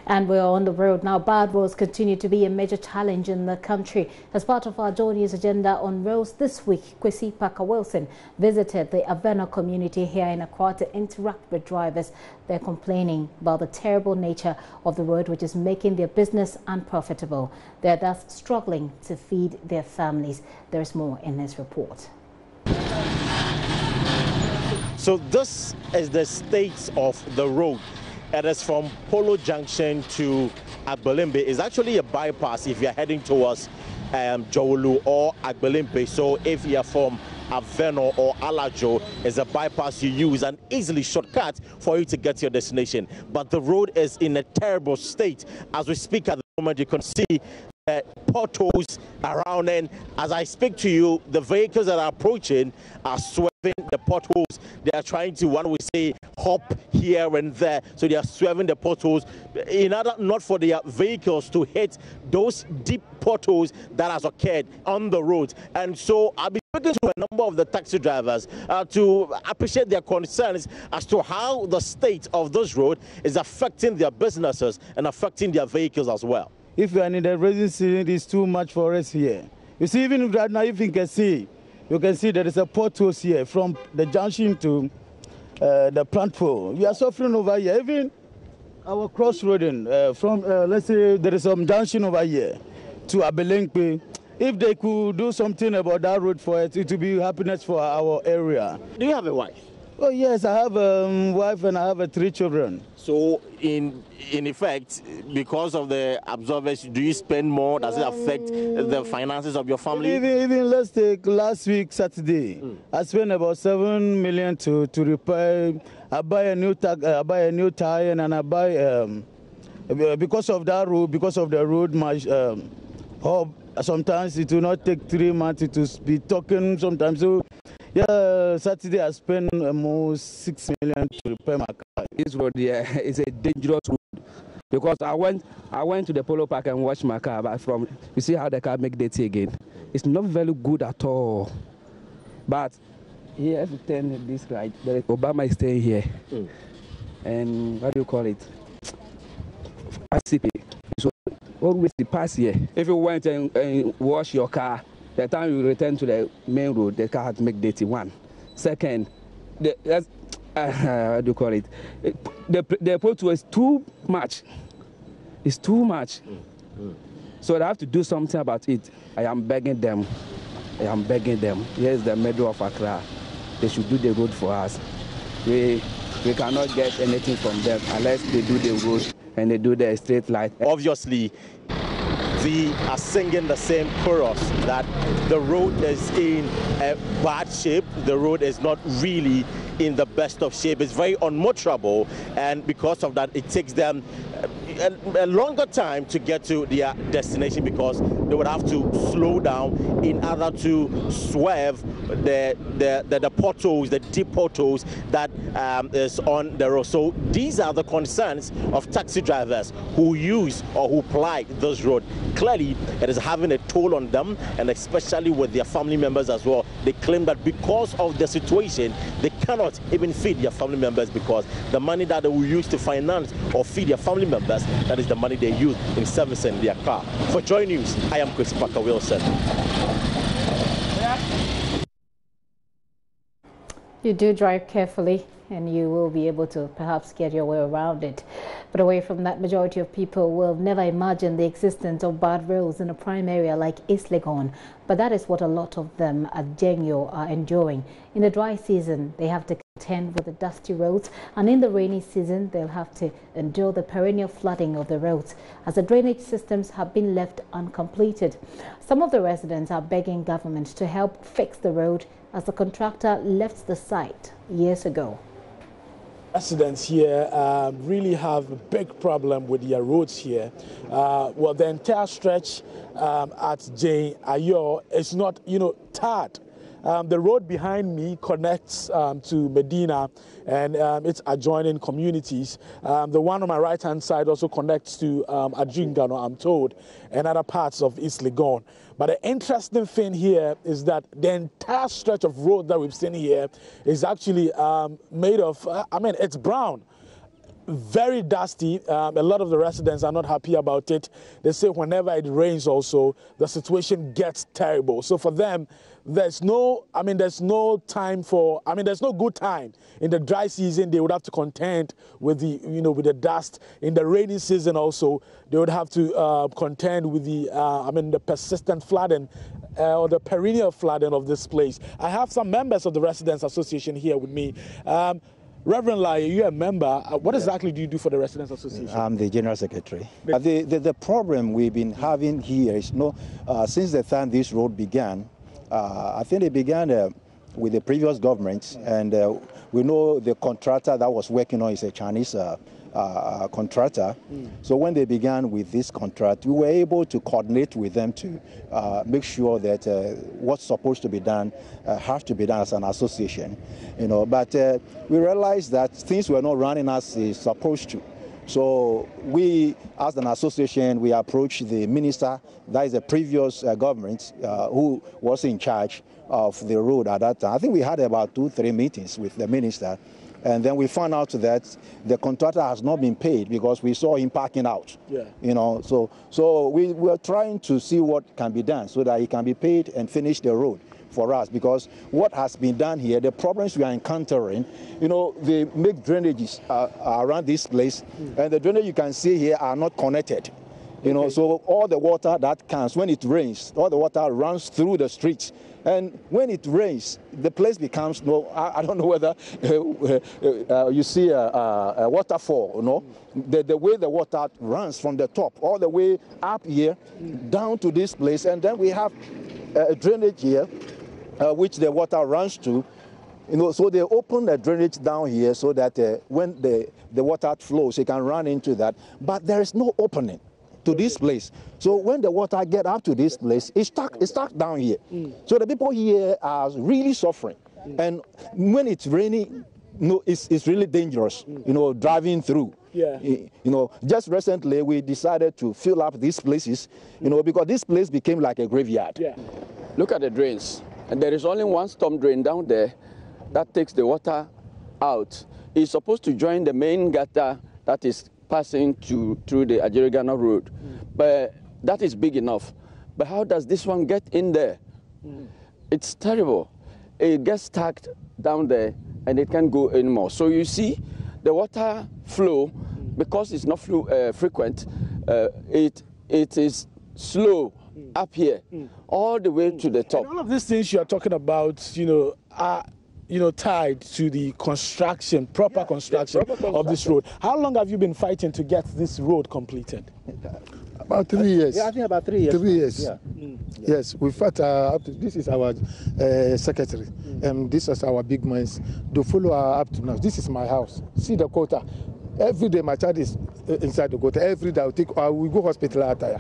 And we're on the road now. Bad roads continue to be a major challenge in the country. As part of our JoyNews agenda on roads this week, Kwesi Parker-Wilson visited the Avena community here in Accra to interact with drivers. They're complaining about the terrible nature of the road, which is making their business unprofitable. They're thus struggling to feed their families. There's more in this report. So this is the state of the road. It is from Polo Junction to Agbelimbe. It's actually a bypass if you're heading towards Jowolu or Agbelimbe. So if you're from Aveno or Alajo, it's a bypass you use, an easily shortcut for you to get to your destination. But the road is in a terrible state. As we speak at the moment, you can see potholes around, and as I speak to you, the vehicles that are approaching are swerving the potholes. They are trying to, one would say, hop here and there, so they are swerving the potholes in order not for their vehicles to hit those deep potholes that has occurred on the road. And so I'll be speaking to a number of the taxi drivers to appreciate their concerns as to how the state of this road is affecting their businesses and affecting their vehicles as well. If you are in the rainy season, it is too much for us here. You see, even right now, if you can see there is a pothole here from the junction to the plant pole. We are suffering over here. Even our crossroading from, let's say, there is some junction over here to Abelemkpe. If they could do something about that road for it, it would be happiness for our area. Do you have a wife? Oh yes, I have a wife and I have 3 children. So in effect, because of the observation, do you spend more? Does it affect the finances of your family? Even let's take last week Saturday, I spent about 7 million to repair. I buy a new tire, and I buy because of that road, because of the road, my hub. Sometimes it will not take 3 months to be talking. Sometimes so. Yeah, Saturday I spent almost 6 million to repair my car. This road here is a dangerous road because I went to the Polo Park and washed my car, but you see how the car make dirty again. It's not very good at all. But here, if you turn this right, Obama is staying here. And what do you call it? ICP. So always the pass here. If you went and wash your car, the time you return to the main road, the car had to make dirty. One. Second, what do you call it? The pothole is too much. It's too much. So they have to do something about it. I am begging them. Here's the middle of Accra. They should do the road for us. We cannot get anything from them unless they do the road and they do the straight light. Obviously, we are singing the same chorus that the road is in a bad shape. The road is not really in the best of shape. It's very unmotorable, and because of that, it takes them a longer time to get to their destination because they would have to slow down in order to swerve the potholes, the deep potholes that is on the road. So these are the concerns of taxi drivers who use or who ply this road. Clearly, it is having a toll on them, and especially with their family members as well. They claim that because of the situation, they cannot even feed their family members because the money that they will use to finance or feed their family members, that is the money they use in servicing their car. For JoyNews, I am Kwesi Parker-Wilson. You do drive carefully, and you will be able to perhaps get your way around it. But away from that, majority of people will never imagine the existence of bad roads in a prime area like East Legon. But that is what a lot of them at Genyo are enduring. In the dry season, they have to contend with the dusty roads, and in the rainy season, they'll have to endure the perennial flooding of the roads as the drainage systems have been left uncompleted. Some of the residents are begging government to help fix the road as the contractor left the site years ago. Residents here really have a big problem with their roads here. Well, the entire stretch at J. Ayo is not, tarred. The road behind me connects to Medina and its adjoining communities. The one on my right-hand side also connects to Adjingano, I'm told, and other parts of East Legon. But the interesting thing here is that the entire stretch of road that we've seen here is actually made of, it's brown. very dusty. A lot of the residents are not happy about it. They say whenever it rains also, the situation gets terrible. So for them, there's no good time. In the dry season, they would have to contend with with the dust. In the rainy season also, they would have to contend with the persistent flooding or the perennial flooding of this place. I have some members of the Residents Association here with me. Reverend Lai, you're a member. What exactly do you do for the Residents Association? I'm the General Secretary. The problem we've been having here is, since the time this road began, I think it began with the previous government, and we know the contractor that was working on is a Chinese contractor. So when they began with this contract, we were able to coordinate with them to make sure that what's supposed to be done have to be done as an association, But we realized that things were not running as it's supposed to. So we, as an association, we approached the minister, that is the previous government, who was in charge of the road at that time. I think we had about 2-3 meetings with the minister. And then we found out that the contractor has not been paid because we saw him parking out. Yeah. So we were trying to see what can be done so that he can be paid and finish the road for us. Because what has been done here, the problems we are encountering, they make drainages around this place, and the drainage you can see here are not connected. So all the water that comes when it rains, all the water runs through the streets. And when it rains, the place becomes, I don't know whether you see a waterfall, the way the water runs from the top all the way up here, down to this place. And then we have a drainage here, which the water runs to. So they open the drainage down here so that when the water flows, it can run into that. But there is no opening to this place. So when the water get up to this place, it's stuck down here. So the people here are really suffering. And when it's raining, it's really dangerous, driving through. Yeah. Just recently we decided to fill up these places, because this place became like a graveyard. Yeah. Look at the drains. And there is only one storm drain down there that takes the water out. It's supposed to join the main gutter that is passing through the Ajerigano Road. But that is big enough. But how does this one get in there? It's terrible. It gets stuck down there and it can't go anymore. So you see the water flow, because it's not frequent, it is slow up here, all the way to the top. And all of these things you are talking about, are tied to the construction, proper construction of this road. How long have you been fighting to get this road completed? About 3 years. Yeah, I think about 3 years. 3 years. Yeah. Yes, we fought. This is our secretary, and this is our big minds. To follow up to now. This is my house. See the quota. Every day my child is inside the quota. Every day we go hospital at there.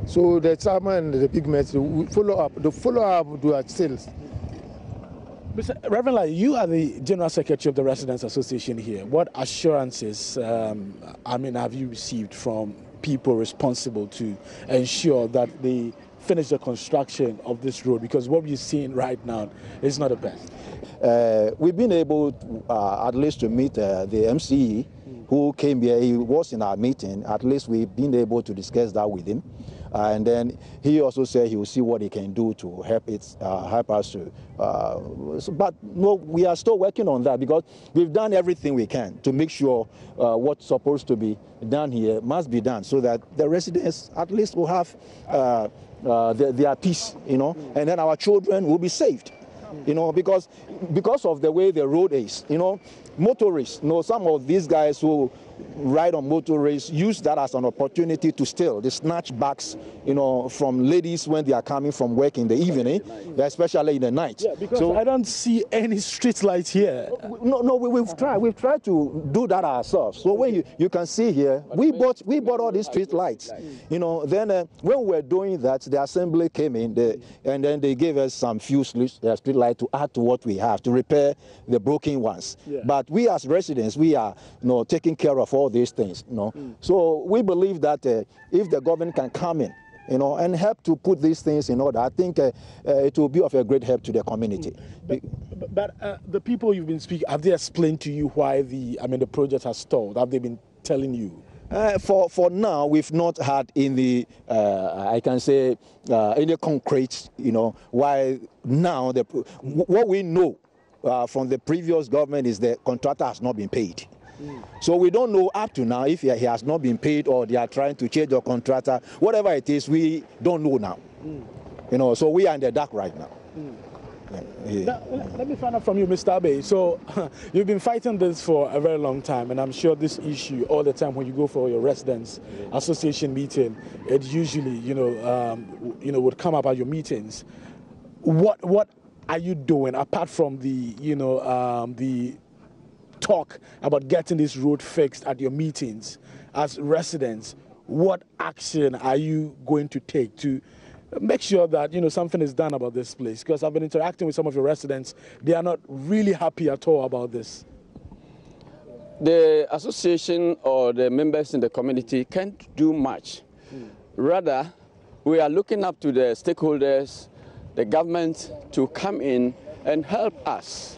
So the chairman and the big men we follow up. The follow up do at sales. Reverend Lai, you are the General Secretary of the Residents Association here. What assurances, have you received from people responsible to ensure that they finish the construction of this road? Because what we're seeing right now is not the best. We've been able at least to meet the MCE who came here. He was in our meeting. At least we've been able to discuss that with him. And then he also said he will see what he can do to help us to. But no, we are still working on that because we've done everything we can to make sure what's supposed to be done here must be done, so that the residents at least will have their peace, and then our children will be saved, because of the way the road is, motorists, some of these guys who ride on motorists use that as an opportunity to steal. They snatch bags, from ladies when they are coming from work in the evening, especially in the night. Yeah, because I don't see any street lights here. No, we've tried to do that ourselves. So when you can see here, we bought all these street lights. Then when we were doing that, the assembly came in, and then they gave us some few street lights to add to what we have to repair the broken ones. Yeah. But we as residents, we are taking care of all these things. So we believe that if the government can come in, you know, and help to put these things in order. I think it will be of a great help to the community. But the people you've been speaking, have they explained to you why the project has stalled? Have they been telling you? For now, we've not had any, I can say, any concrete, you know, why now. What we know from the previous government is the contractor has not been paid. So we don't know up to now if he has not been paid or they are trying to change the contractor. Whatever it is, we don't know now. You know, so we are in the dark right now. Now, let me find out from you, Mr. Abe. So you've been fighting this for a very long time, and I'm sure this issue all the time when you go for your residents association meeting, it usually, would come up at your meetings. What are you doing apart from the talk about getting this road fixed at your meetings as residents? What action are you going to take to make sure that something is done about this place? Because I've been interacting with some of your residents. They are not really happy at all about this. The association or the members in the community can't do much. Rather, we are looking up to the stakeholders, the government, to come in and help us